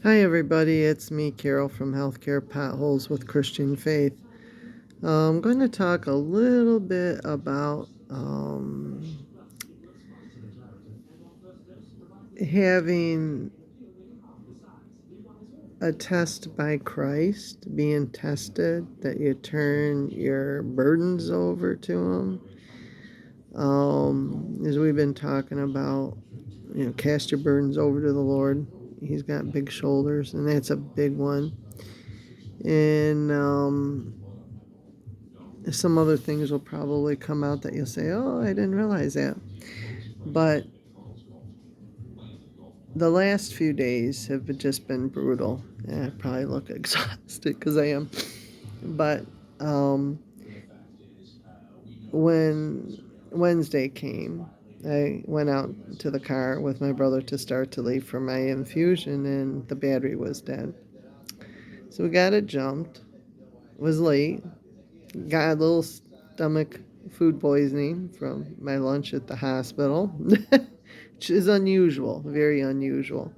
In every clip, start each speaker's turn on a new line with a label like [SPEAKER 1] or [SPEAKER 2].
[SPEAKER 1] Hi, everybody. It's me, Carol, from Healthcare Potholes with Christian Faith. I'm going to talk a little bit about having a test by Christ, being tested, that you turn your burdens over to Him. As we've been talking about, cast your burdens over to the Lord. He's got big shoulders, and that's a big one. And some other things will probably come out that you'll say, oh, I didn't realize that. But the last few days have just been brutal. I probably look exhausted because I am. But when Wednesday came, I went out to the car with my brother to start to leave for my infusion, and the battery was dead. So we got it jumped. It was late. Got a little stomach food poisoning from my lunch at the hospital, which is unusual, very unusual.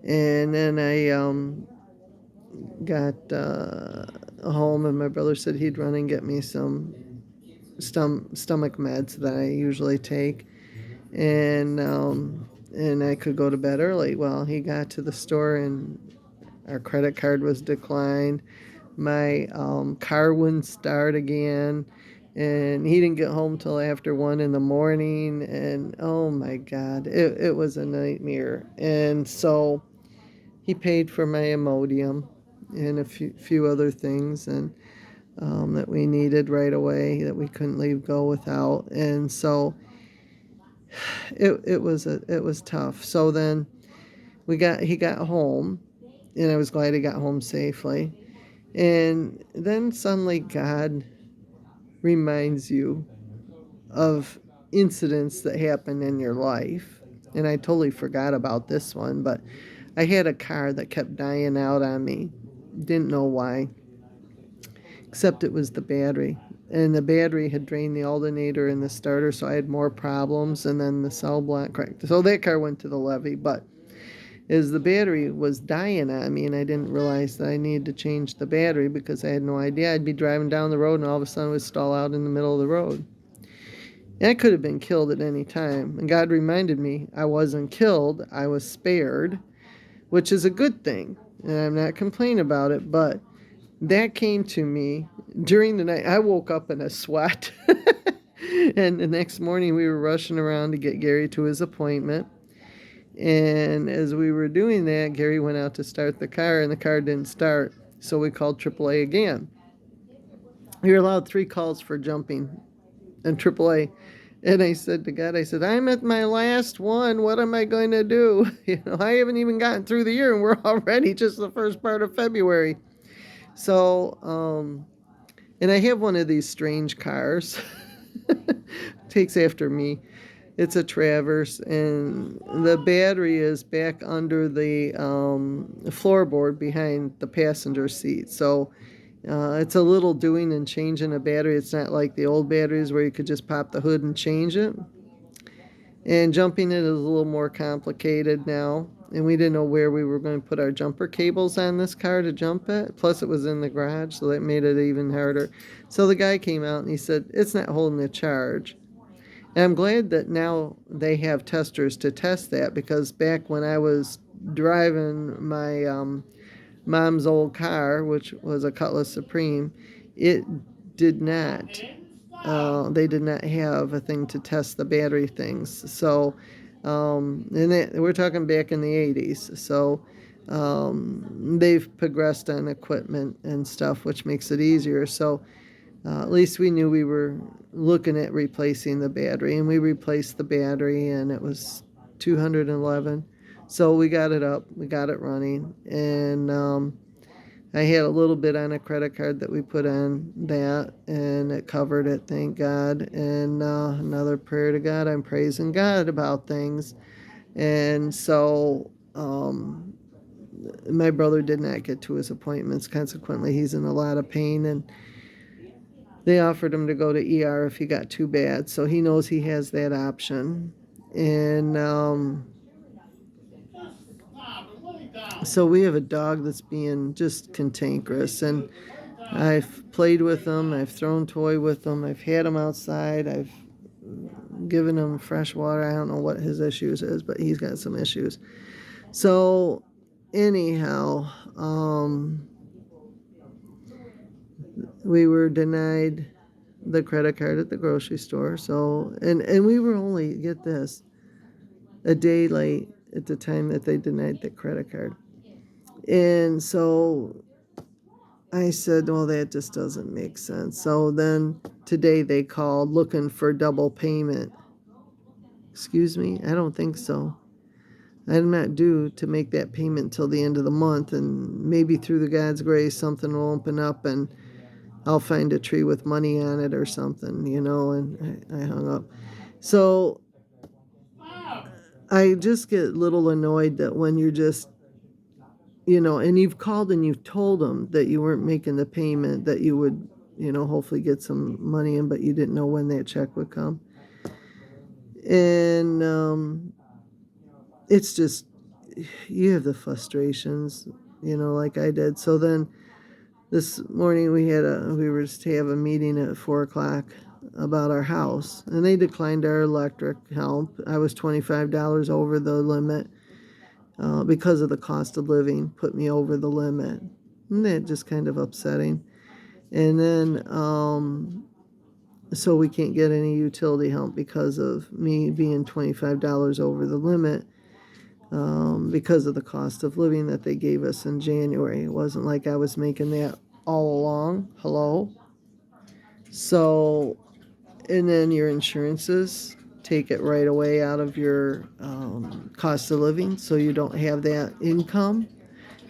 [SPEAKER 1] And then I got home, and my brother said he'd run and get me some stomach meds that I usually take, and I could go to bed early. Well, he got to the store, and our credit card was declined. My car wouldn't start again, and he didn't get home till after 1 in the morning, and oh my God, it was a nightmare. And so he paid for my Imodium and a few other things, and that we needed right away, that we couldn't leave go without. And so it was tough. So then he got home, and I was glad he got home safely. And then suddenly God reminds you of incidents that happen in your life. And I totally forgot about this one, but I had a car that kept dying out on me. Didn't know why, except it was the battery. And the battery had drained the alternator and the starter, so I had more problems. And then the cell block cracked. So that car went to the levee. But as the battery was dying on me, and I didn't realize that I needed to change the battery because I had no idea, I'd be driving down the road, and all of a sudden it would stall out in the middle of the road. And I could have been killed at any time. And God reminded me I wasn't killed, I was spared, which is a good thing. And I'm not complaining about it, but that came to me during the night. I woke up in a sweat. And the next morning we were rushing around to get Gary to his appointment. And as we were doing that, Gary went out to start the car, and the car didn't start. So we called AAA again. We were allowed 3 calls for jumping in AAA. And I said to God, I said, I'm at my last one. What am I going to do? I haven't even gotten through the year, and we're already just the first part of February. So, and I have one of these strange cars. Takes after me. It's a Traverse, and the battery is back under the floorboard behind the passenger seat. So it's a little doing and changing a battery. It's not like the old batteries where you could just pop the hood and change it. And jumping it is a little more complicated now. And we didn't know where we were going to put our jumper cables on this car to jump it. Plus, it was in the garage, so that made it even harder. So the guy came out and he said, it's not holding the charge. And I'm glad that now they have testers to test that, because back when I was driving my mom's old car, which was a Cutlass Supreme, it did not. They did not have a thing to test the battery things. So, we're talking back in the 80s. So, they've progressed on equipment and stuff, which makes it easier. So, at least we knew we were looking at replacing the battery, and we replaced the battery, and it was 211. So we got it up, we got it running, and I had a little bit on a credit card that we put on that, and it covered it, thank God. And another prayer to God, I'm praising God about things. And so my brother did not get to his appointments. Consequently, he's in a lot of pain, and they offered him to go to ER if he got too bad. So he knows he has that option. And So we have a dog that's being just cantankerous, and I've played with him, I've thrown toy with him, I've had him outside, I've given him fresh water. I don't know what his issues is, but he's got some issues. So anyhow, we were denied the credit card at the grocery store. So and we were only, get this, a day late at the time that they denied the credit card. And so I said, well, that just doesn't make sense. So then today they called looking for double payment. Excuse me? I don't think so. I'm not due to make that payment till the end of the month, and maybe through the God's grace something will open up and I'll find a tree with money on it or something, and I hung up. So I just get a little annoyed that when you're just, and you've called and you've told them that you weren't making the payment, that you would, hopefully get some money in, but you didn't know when that check would come. And it's just, you have the frustrations, like I did. So then this morning we were just to have a meeting at 4 o'clock about our house, and they declined our electric help. I was $25 over the limit because of the cost of living, put me over the limit, and that just kind of upsetting. And then so we can't get any utility help because of me being $25 over the limit. Because of the cost of living that they gave us in January. It wasn't like I was making that all along. Hello? So, and then your insurances take it right away out of your cost of living, so you don't have that income,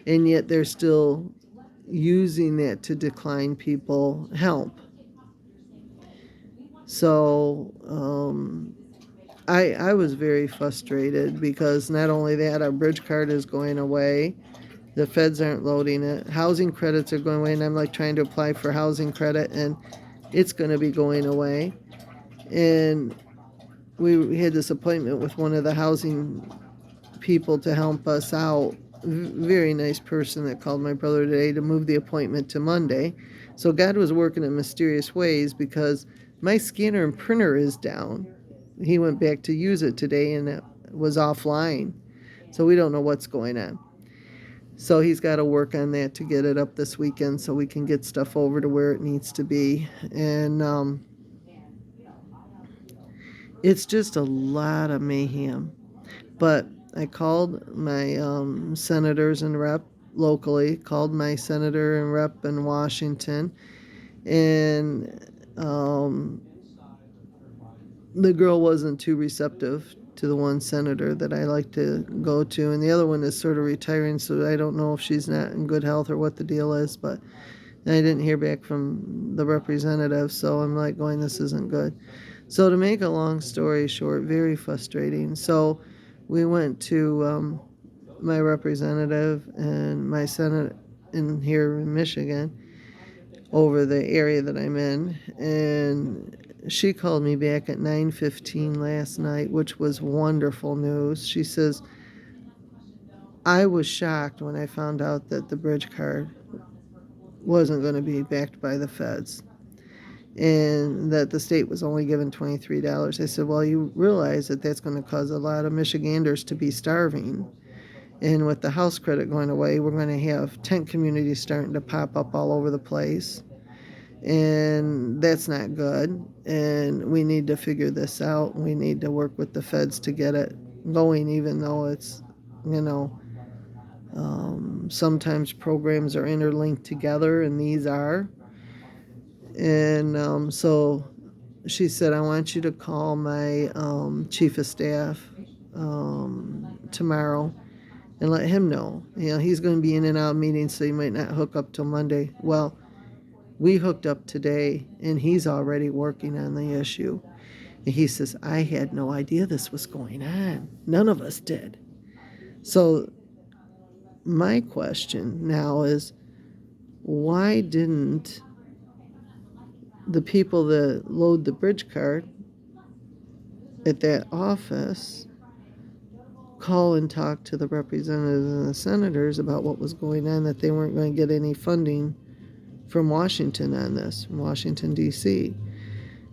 [SPEAKER 1] and yet they're still using that to decline people help. So, I was very frustrated because not only that, our bridge card is going away. The feds aren't loading it. Housing credits are going away, and I'm like trying to apply for housing credit, and it's going to be going away. And we had this appointment with one of the housing people to help us out. Very nice person that called my brother today to move the appointment to Monday. So God was working in mysterious ways because my scanner and printer is down. He went back to use it today and it was offline. So we don't know what's going on. So he's got to work on that to get it up this weekend so we can get stuff over to where it needs to be. And it's just a lot of mayhem. But I called my senators and rep locally, called my senator and rep in Washington, and the girl wasn't too receptive to the one senator that I like to go to, and the other one is sort of retiring, so I don't know if she's not in good health or what the deal is, but I didn't hear back from the representative, so I'm like going, this isn't good. So to make a long story short, very frustrating. So we went to my representative and my senate in here in Michigan over the area that I'm in, and she called me back at 9:15 last night, which was wonderful news. She says, I was shocked when I found out that the bridge card wasn't going to be backed by the feds and that the state was only given $23. I said, well, you realize that that's going to cause a lot of Michiganders to be starving. And with the house credit going away, we're going to have tent communities starting to pop up all over the place. And that's not good. And we need to figure this out. We need to work with the feds to get it going, even though it's, sometimes programs are interlinked together, and these are. And so she said, I want you to call my chief of staff tomorrow and let him know. He's going to be in and out of meetings, so he might not hook up till Monday. Well, we hooked up today, and he's already working on the issue. And he says, I had no idea this was going on. None of us did. So my question now is, why didn't the people that load the bridge card at that office call and talk to the representatives and the senators about what was going on, that they weren't going to get any funding from Washington on this, from Washington, D.C.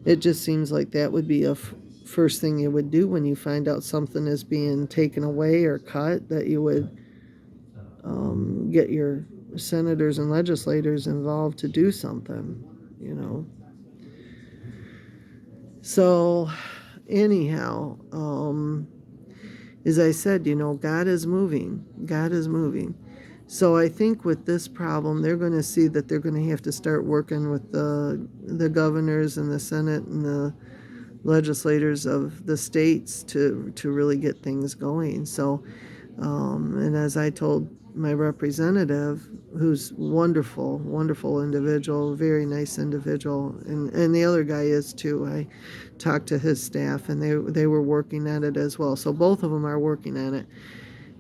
[SPEAKER 1] It just seems like that would be a first thing you would do when you find out something is being taken away or cut, that you would get your senators and legislators involved to do something, you know. So, anyhow, as I said, God is moving. God is moving. So I think with this problem, they're going to see that they're going to have to start working with the governors and the Senate and the legislators of the states to really get things going. So, and as I told my representative, who's wonderful, wonderful individual, very nice individual, and the other guy is too. I talked to his staff, and they were working on it as well. So both of them are working on it,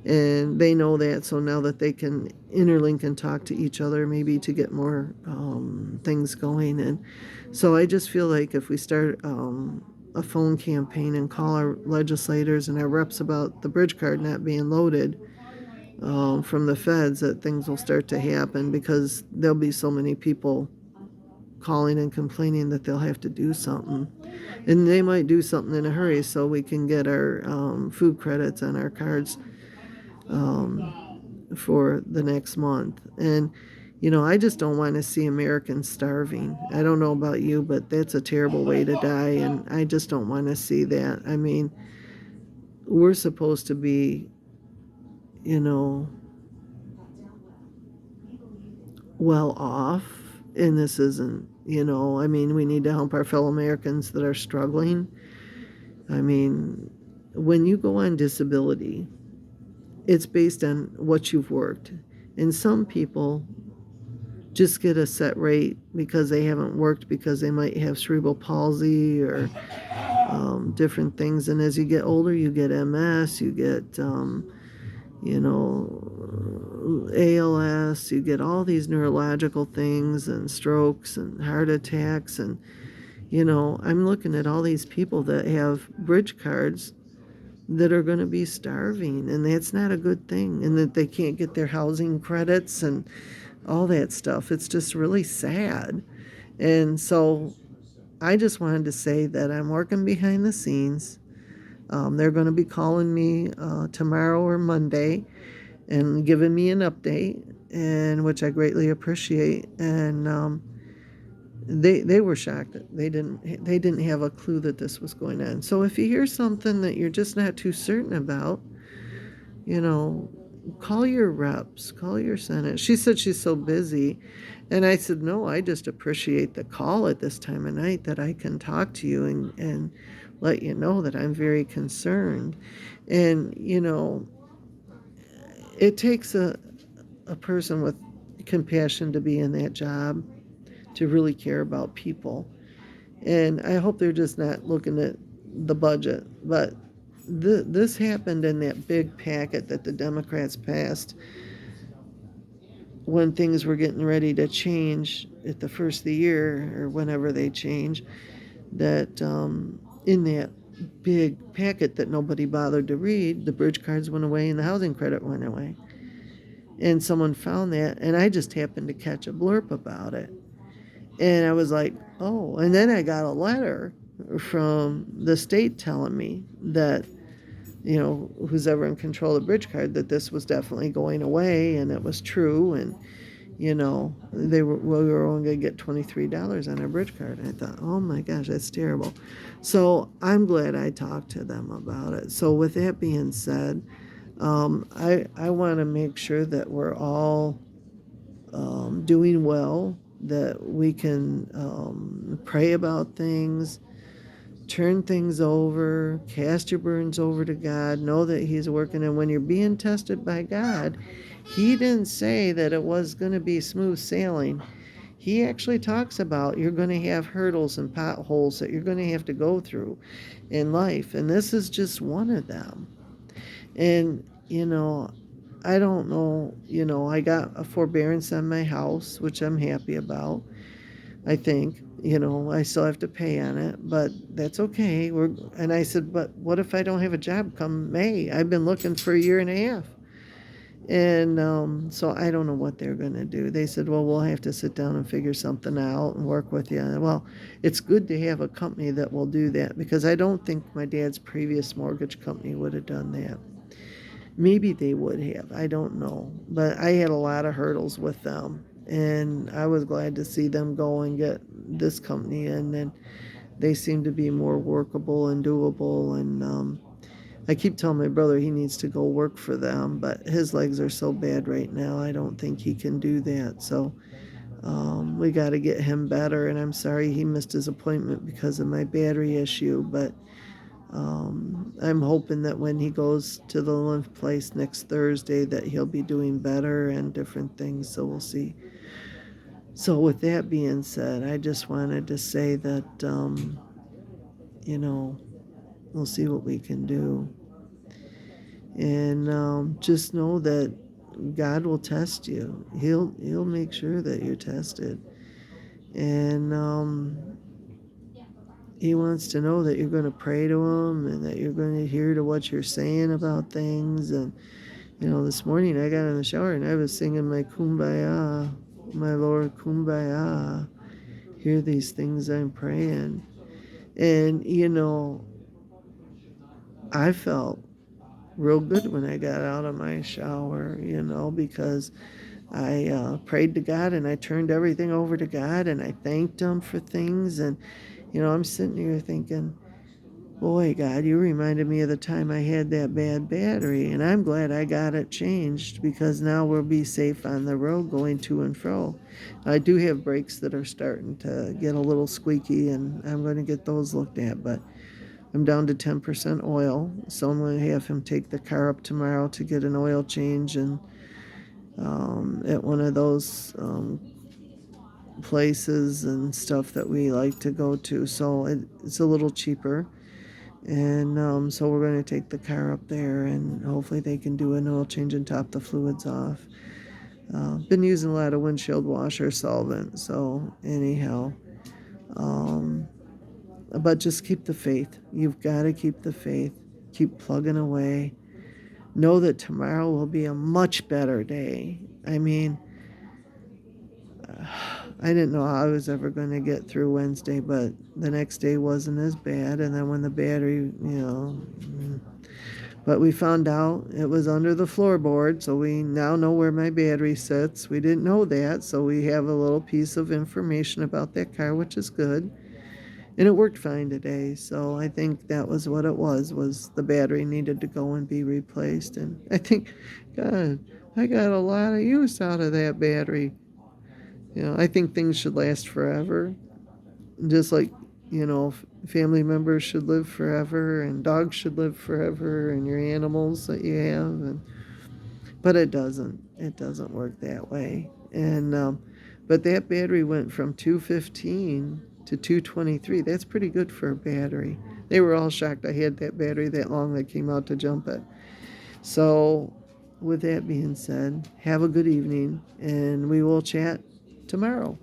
[SPEAKER 1] and they know that. So now that they can interlink and talk to each other, maybe to get more things going. And so I just feel like if we start a phone campaign and call our legislators and our reps about the bridge card not being loaded from the feds, that things will start to happen, because there'll be so many people calling and complaining that they'll have to do something. And they might do something in a hurry so we can get our food credits on our cards for the next month. And I just don't want to see Americans starving. I don't know about you, but that's a terrible way to die, and I just don't want to see that. I mean, we're supposed to be, well off, and this isn't, I mean, we need to help our fellow Americans that are struggling. I mean, when you go on disability, it's based on what you've worked. And some people just get a set rate because they haven't worked, because they might have cerebral palsy or different things. And as you get older, you get MS, you get, ALS, you get all these neurological things and strokes and heart attacks. And, I'm looking at all these people that have bridge cards that are going to be starving, and that's not a good thing, and that they can't get their housing credits and all that stuff. It's just really sad. And so I just wanted to say that I'm working behind the scenes. They're going to be calling me tomorrow or Monday and giving me an update, and which I greatly appreciate. And they were shocked. They didn't have a clue that this was going on. So if you hear something that you're just not too certain about, call your reps, call your Senate. She said she's so busy. And I said, no, I just appreciate the call at this time of night, that I can talk to you and let you know that I'm very concerned. And, it takes a person with compassion to be in that job, to really care about people. And I hope they're just not looking at the budget. But this happened in that big packet that the Democrats passed when things were getting ready to change at the first of the year, or whenever they change, that in that big packet that nobody bothered to read, the bridge cards went away and the housing credit went away. And someone found that, and I just happened to catch a blurb about it. And I was like, oh. And then I got a letter from the state telling me that, who's ever in control of the bridge card, that this was definitely going away, and it was true. And, we were only going to get $23 on our bridge card. And I thought, oh my gosh, that's terrible. So I'm glad I talked to them about it. So with that being said, I want to make sure that we're all doing well, that we can pray about things, turn things over, cast your burdens over to God, know that He's working. And when you're being tested by God, He didn't say that it was going to be smooth sailing. He actually talks about you're going to have hurdles and potholes that you're going to have to go through in life. And this is just one of them. And, I don't know, I got a forbearance on my house, which I'm happy about, I think. I still have to pay on it, but that's okay. And I said, but what if I don't have a job come May? I've been looking for a year and a half. And so I don't know what they're going to do. They said, well, we'll have to sit down and figure something out and work with you. Well, it's good to have a company that will do that because I don't think my dad's previous mortgage company would have done that. Maybe they would have. I don't know. But I had a lot of hurdles with them. And I was glad to see them go and get this company in. And they seem to be more workable and doable. And I keep telling my brother he needs to go work for them, but his legs are so bad right now, I don't think he can do that. So we got to get him better. And I'm sorry he missed his appointment because of my battery issue, but I'm hoping that when he goes to the lymph place next Thursday that he'll be doing better and different things. So we'll see. So with that being said, I just wanted to say that, you know, we'll see what we can do. And just know that God will test you. He'll make sure that you're tested, and He wants to know that you're going to pray to Him and that you're going to hear to what you're saying about things. And this morning I got in the shower and I was singing my Kumbaya, my Lord Kumbaya. Hear these things I'm praying, and I felt real good when I got out of my shower. Because I prayed to God and I turned everything over to God and I thanked Him for things. And, I'm sitting here thinking, boy, God, you reminded me of the time I had that bad battery. And I'm glad I got it changed because now we'll be safe on the road going to and fro. I do have brakes that are starting to get a little squeaky and I'm going to get those looked at. But I'm down to 10% oil. So I'm going to have him take the car up tomorrow to get an oil change and at one of those places and stuff that we like to go to. So it's a little cheaper. And so we're going to take the car up there and hopefully they can do an oil change and top the fluids off. Been using a lot of windshield washer solvent. So anyhow, but just keep the faith. You've got to keep the faith. Keep plugging away. Know that tomorrow will be a much better day. I mean, I didn't know how I was ever going to get through Wednesday, but the next day wasn't as bad. And then when the battery, but we found out it was under the floorboard, so we now know where my battery sits. We didn't know that, so we have a little piece of information about that car, which is good. And it worked fine today, so I think that was what it was the battery needed to go and be replaced. And I think, God, I got a lot of use out of that battery. I think things should last forever. Just like, family members should live forever and dogs should live forever and your animals that you have. But it doesn't. It doesn't work that way. And but that battery went from 215 to 223. That's pretty good for a battery. They were all shocked I had that battery that long. They came out to jump it. So with that being said, have a good evening and we will chat tomorrow.